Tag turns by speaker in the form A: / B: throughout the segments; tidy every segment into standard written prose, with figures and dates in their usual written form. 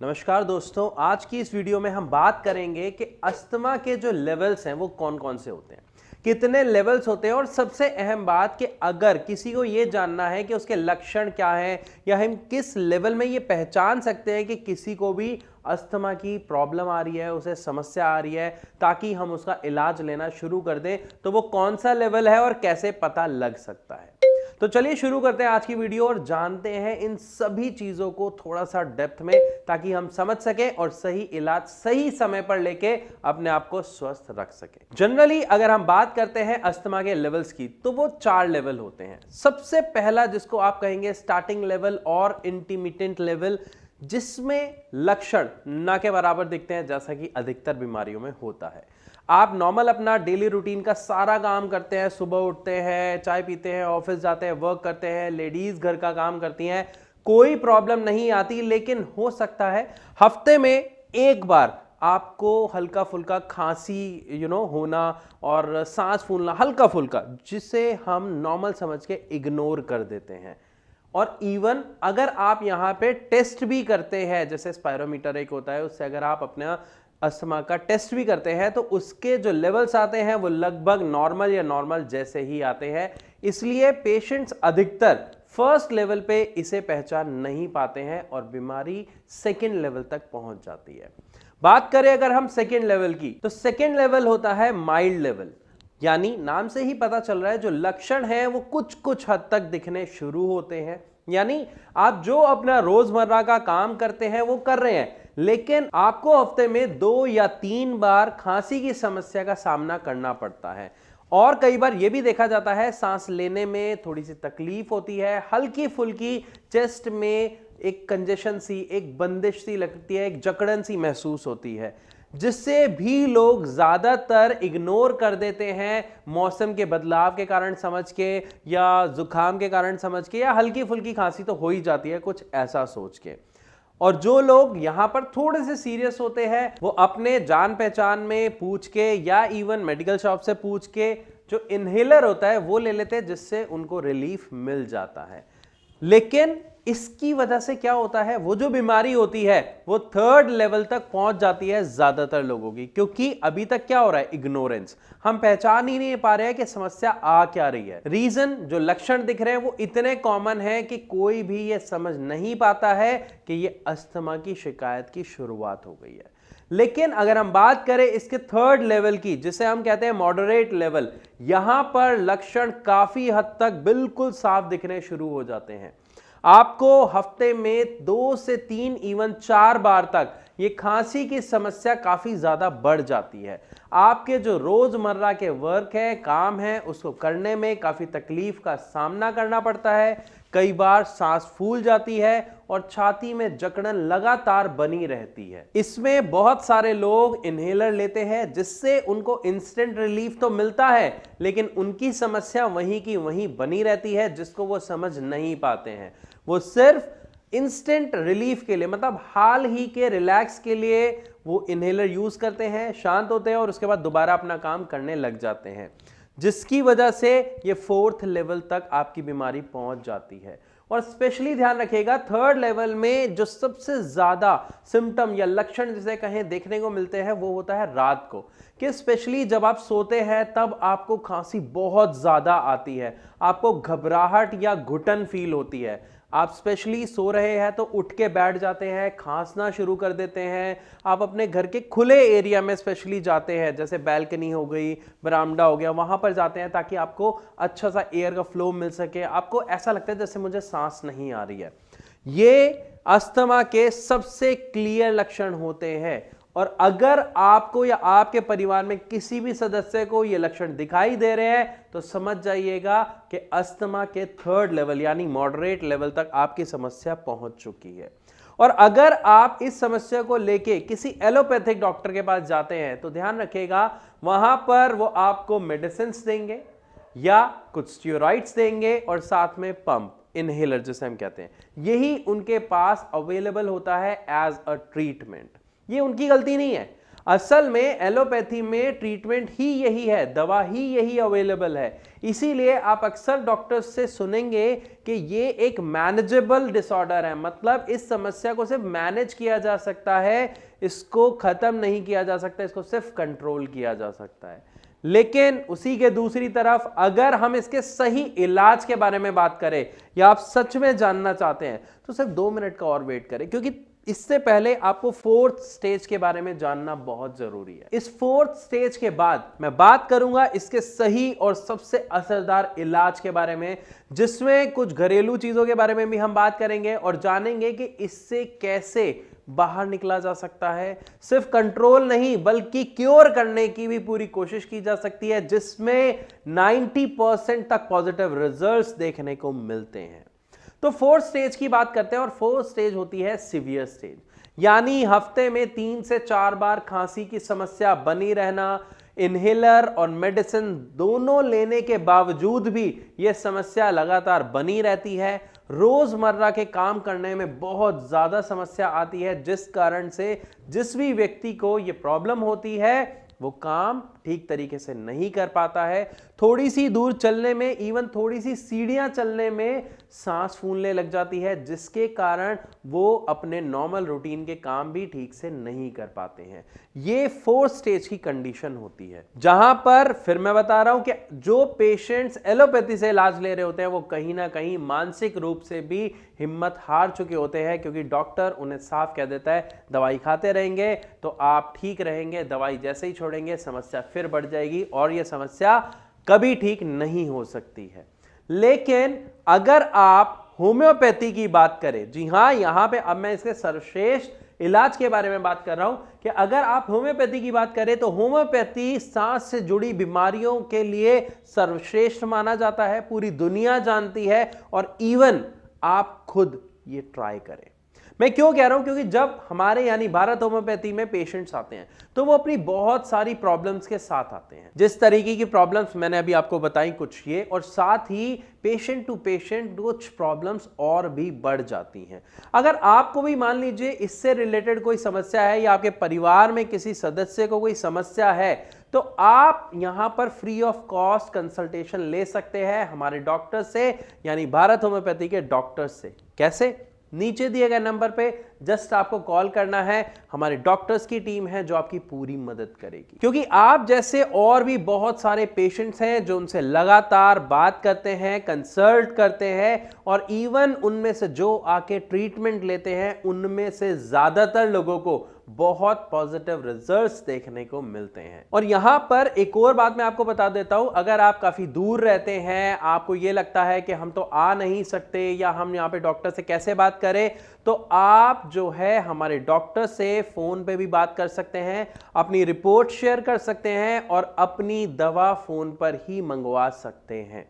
A: नमस्कार दोस्तों, आज की इस वीडियो में हम बात करेंगे कि अस्थमा के जो लेवल्स हैं वो कौन कौन से होते हैं, कितने लेवल्स होते हैं और सबसे अहम बात कि अगर किसी को ये जानना है कि उसके लक्षण क्या हैं या हम किस लेवल में ये पहचान सकते हैं कि किसी को भी अस्थमा की प्रॉब्लम आ रही है, उसे समस्या आ रही है, ताकि हम उसका इलाज लेना शुरू कर दें, तो वो कौन सा लेवल है और कैसे पता लग सकता है। तो चलिए शुरू करते हैं आज की वीडियो और जानते हैं इन सभी चीजों को थोड़ा सा डेप्थ में, ताकि हम समझ सकें और सही इलाज सही समय पर लेके अपने आप को स्वस्थ रख सकें। जनरली अगर हम बात करते हैं अस्थमा के लेवल्स की, तो वो 4 लेवल होते हैं। सबसे पहला जिसको आप कहेंगे स्टार्टिंग लेवल और इंटरमिटेंट लेवल, जिसमें लक्षण ना के बराबर दिखते हैं, जैसा कि अधिकतर बीमारियों में होता है। आप नॉर्मल अपना डेली रूटीन का सारा काम करते हैं, सुबह उठते हैं, चाय पीते हैं, ऑफिस जाते हैं, वर्क करते हैं, लेडीज घर का काम करती हैं, कोई प्रॉब्लम नहीं आती। लेकिन हो सकता है हफ्ते में एक बार आपको हल्का फुल्का खांसी होना और सांस फूलना हल्का फुल्का, जिसे हम नॉर्मल समझ के इग्नोर कर देते हैं। और इवन अगर आप यहाँ पे टेस्ट भी करते हैं, जैसे स्पायरोमीटर एक होता है, उससे अगर आप अपना अस्थमा का टेस्ट भी करते हैं, तो उसके जो लेवल्स आते हैं वो लगभग नॉर्मल या नॉर्मल जैसे ही आते हैं। इसलिए पेशेंट्स अधिकतर फर्स्ट लेवल पे इसे पहचान नहीं पाते हैं और बीमारी सेकेंड लेवल तक पहुंच जाती है। बात करें अगर हम सेकेंड लेवल की, तो सेकेंड लेवल होता है माइल्ड लेवल, यानी नाम से ही पता चल रहा है जो लक्षण है वो कुछ कुछ हद तक दिखने शुरू होते हैं। यानी आप जो अपना रोजमर्रा का काम करते हैं वो कर रहे हैं, लेकिन आपको हफ्ते में 2 या 3 बार खांसी की समस्या का सामना करना पड़ता है। और कई बार यह भी देखा जाता है सांस लेने में थोड़ी सी तकलीफ होती है, हल्की फुल्की चेस्ट में एक कंजेशन सी, एक बंदिश सी लगती है, एक जकड़न सी महसूस होती है, जिससे भी लोग ज्यादातर इग्नोर कर देते हैं, मौसम के बदलाव के कारण समझ के या जुकाम के कारण समझ के, या हल्की फुल्की खांसी तो हो ही जाती है कुछ ऐसा सोच के। और जो लोग यहां पर थोड़े से सीरियस होते हैं, वो अपने जान पहचान में पूछ के या इवन मेडिकल शॉप से पूछ के जो इनहेलर होता है वो ले लेते हैं, जिससे उनको रिलीफ मिल जाता है। लेकिन इसकी वजह से क्या होता है, वो जो बीमारी होती है वो थर्ड लेवल तक पहुंच जाती है ज्यादातर लोगों की, क्योंकि अभी तक क्या हो रहा है, इग्नोरेंस। हम पहचान ही नहीं पा रहे हैं कि समस्या आ क्या रही है। रीजन जो लक्षण दिख रहे हैं वो इतने कॉमन है कि कोई भी ये समझ नहीं पाता है कि ये अस्थमा की शिकायत की शुरुआत हो गई है। लेकिन अगर हम बात करें इसके थर्ड लेवल की, जिसे हम कहते हैं मॉडरेट लेवल, यहां पर लक्षण काफी हद तक बिल्कुल साफ दिखने शुरू हो जाते हैं। आपको हफ्ते में 2 से 3 इवन 4 बार तक ये खांसी की समस्या काफी ज्यादा बढ़ जाती है। आपके जो रोजमर्रा के वर्क है, काम है, उसको करने में काफी तकलीफ का सामना करना पड़ता है। कई बार सांस फूल जाती है और छाती में जकड़न लगातार बनी रहती है। इसमें बहुत सारे लोग इनहेलर लेते हैं, जिससे उनको इंस्टेंट रिलीफ तो मिलता है, लेकिन उनकी समस्या वहीं की वहीं बनी रहती है, जिसको वो समझ नहीं पाते हैं। वो सिर्फ इंस्टेंट रिलीफ के लिए, मतलब हाल ही के रिलैक्स के लिए वो इनहेलर यूज करते हैं, शांत होते हैं और उसके बाद दोबारा अपना काम करने लग जाते हैं, जिसकी वजह से ये 4th लेवल तक आपकी बीमारी पहुंच जाती है। और स्पेशली ध्यान रखिएगा, थर्ड लेवल में जो सबसे ज्यादा सिम्टम या लक्षण जिसे कहें देखने को मिलते हैं वो होता है रात को, कि स्पेशली जब आप सोते हैं तब आपको खांसी बहुत ज्यादा आती है, आपको घबराहट या घुटन फील होती है। आप स्पेशली सो रहे हैं तो उठ के बैठ जाते हैं, खांसना शुरू कर देते हैं। आप अपने घर के खुले एरिया में स्पेशली जाते हैं, जैसे बैल्कनी हो गई, बरामदा हो गया, वहां पर जाते हैं ताकि आपको अच्छा सा एयर का फ्लो मिल सके। आपको ऐसा लगता है जैसे मुझे सांस नहीं आ रही है। ये अस्थमा के सबसे क्लियर लक्षण होते हैं। और अगर आपको या आपके परिवार में किसी भी सदस्य को ये लक्षण दिखाई दे रहे हैं, तो समझ जाइएगा कि अस्थमा के थर्ड लेवल यानी मॉडरेट लेवल तक आपकी समस्या पहुंच चुकी है। और अगर आप इस समस्या को लेके किसी एलोपैथिक डॉक्टर के पास जाते हैं, तो ध्यान रखिएगा वहां पर वो आपको मेडिसिन देंगे या कुछ स्टेरॉइड्स देंगे और साथ में पंप, इनहेलर जिसे हम कहते हैं, यही उनके पास अवेलेबल होता है एज अ ट्रीटमेंट। ये उनकी गलती नहीं है। असल में एलोपैथी में ट्रीटमेंट ही यही है, दवा ही यही अवेलेबल है। इसीलिए आप अक्सर डॉक्टर्स से सुनेंगे कि ये एक मैनेजेबल डिसऑर्डर है, मतलब इस समस्या को सिर्फ मैनेज किया जा सकता है, इसको खत्म नहीं किया जा सकता, इसको सिर्फ कंट्रोल किया जा सकता है। लेकिन उसी के दूसरी तरफ अगर हम इसके सही इलाज के बारे में बात करें या आप सच में जानना चाहते हैं तो सिर्फ 2 मिनट का और वेट करें, क्योंकि इससे पहले आपको 4th स्टेज के बारे में जानना बहुत जरूरी है। इस 4th स्टेज के बाद मैं बात करूंगा इसके सही और सबसे असरदार इलाज के बारे में, जिसमें कुछ घरेलू चीजों के बारे में भी हम बात करेंगे और जानेंगे कि इससे कैसे बाहर निकला जा सकता है। सिर्फ कंट्रोल नहीं बल्कि क्योर करने की भी पूरी कोशिश की जा सकती है, जिसमें 90% तक पॉजिटिव रिजल्ट्स देखने को मिलते हैं। तो 4th स्टेज की बात करते हैं और 4th स्टेज होती है सीवियर स्टेज, यानी हफ्ते में 3 से 4 बार खांसी की समस्या बनी रहना, इनहेलर और मेडिसिन दोनों लेने के बावजूद भी यह समस्या लगातार बनी रहती है। रोजमर्रा के काम करने में बहुत ज्यादा समस्या आती है, जिस कारण से जिस भी व्यक्ति को यह प्रॉब्लम होती है वो काम ठीक तरीके से नहीं कर पाता है। थोड़ी सी दूर चलने में, इवन थोड़ी सी सीढ़ियां चलने में सांस फूलने लग जाती है, जिसके कारण वो अपने नॉर्मल रूटीन के काम भी ठीक से नहीं कर पाते हैं। ये 4th स्टेज की कंडीशन होती है, जहां पर फिर मैं बता रहा हूं कि जो पेशेंट्स एलोपैथी से इलाज ले रहे होते हैं वो कहीं ना कहीं मानसिक रूप से भी हिम्मत हार चुके होते हैं, क्योंकि डॉक्टर उन्हें साफ कह देता है दवाई खाते रहेंगे तो आप ठीक रहेंगे, दवाई जैसे ही छोड़ेंगे समस्या फिर बढ़ जाएगी और यह समस्या कभी ठीक नहीं हो सकती है। लेकिन अगर आप होम्योपैथी की बात करें, जी हां, यहां पे अब मैं इसके सर्वश्रेष्ठ इलाज के बारे में बात कर रहा हूं कि अगर आप होम्योपैथी की बात करें तो होम्योपैथी सांस से जुड़ी बीमारियों के लिए सर्वश्रेष्ठ माना जाता है, पूरी दुनिया जानती है और इवन आप खुद ये ट्राई करें। मैं क्यों कह रहा हूं, क्योंकि जब हमारे यानी भारत होम्योपैथी में पेशेंट्स आते हैं तो वो अपनी बहुत सारी प्रॉब्लम्स के साथ आते हैं। जिस तरीके की प्रॉब्लम्स मैंने अभी आपको बताई कुछ ये, और साथ ही पेशेंट टू पेशेंट कुछ प्रॉब्लम्स और भी बढ़ जाती हैं। अगर आपको भी मान लीजिए इससे रिलेटेड कोई समस्या है या आपके परिवार में किसी सदस्य को कोई समस्या है, तो आप यहां पर फ्री ऑफ कॉस्ट कंसल्टेशन ले सकते हैं हमारे डॉक्टर से, यानी भारत होम्योपैथी के डॉक्टर से। कैसे? नीचे दिए गए नंबर पे जस्ट आपको कॉल करना है, हमारे डॉक्टर्स की टीम है जो आपकी पूरी मदद करेगी। क्योंकि आप जैसे और भी बहुत सारे पेशेंट्स हैं जो उनसे लगातार बात करते हैं, कंसल्ट करते हैं, और इवन उनमें से जो आके ट्रीटमेंट लेते हैं उनमें से ज्यादातर लोगों को बहुत पॉजिटिव रिजल्ट्स देखने को मिलते हैं। और यहां पर एक और बात मैं आपको बता देता हूं, अगर आप काफी दूर रहते हैं, आपको यह लगता है कि हम तो आ नहीं सकते या हम यहां पे डॉक्टर से कैसे बात करें, तो आप जो है हमारे डॉक्टर से फोन पे भी बात कर सकते हैं, अपनी रिपोर्ट शेयर कर सकते हैं और अपनी दवा फोन पर ही मंगवा सकते हैं।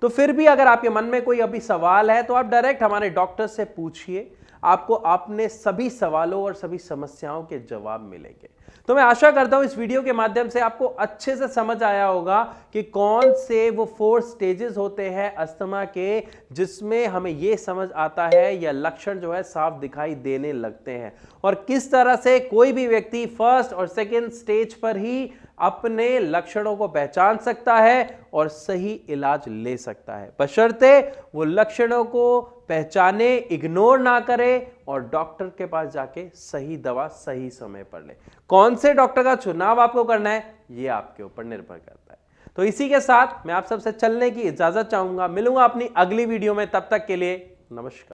A: तो फिर भी अगर आपके मन में कोई अभी सवाल है तो आप डायरेक्ट हमारे डॉक्टर से पूछिए, आपको अपने सभी सवालों और सभी समस्याओं के जवाब मिलेंगे। तो मैं आशा करता हूं इस वीडियो के माध्यम से आपको अच्छे से समझ आया होगा कि कौन से वो 4 स्टेजेस होते हैं अस्थमा के, जिसमें हमें ये समझ आता है या लक्षण जो है साफ दिखाई देने लगते हैं, और किस तरह से कोई भी व्यक्ति 1st और 2nd स्टेज पर ही अपने लक्षणों को पहचान सकता है और सही इलाज ले सकता है, बशर्ते वो लक्षणों को पहचाने, इग्नोर ना करे और डॉक्टर के पास जाके सही दवा सही समय पर ले। कौन से डॉक्टर का चुनाव आपको करना है ये आपके ऊपर निर्भर करता है। तो इसी के साथ मैं आप सबसे चलने की इजाजत चाहूंगा। मिलूंगा अपनी अगली वीडियो में, तब तक के लिए नमस्कार।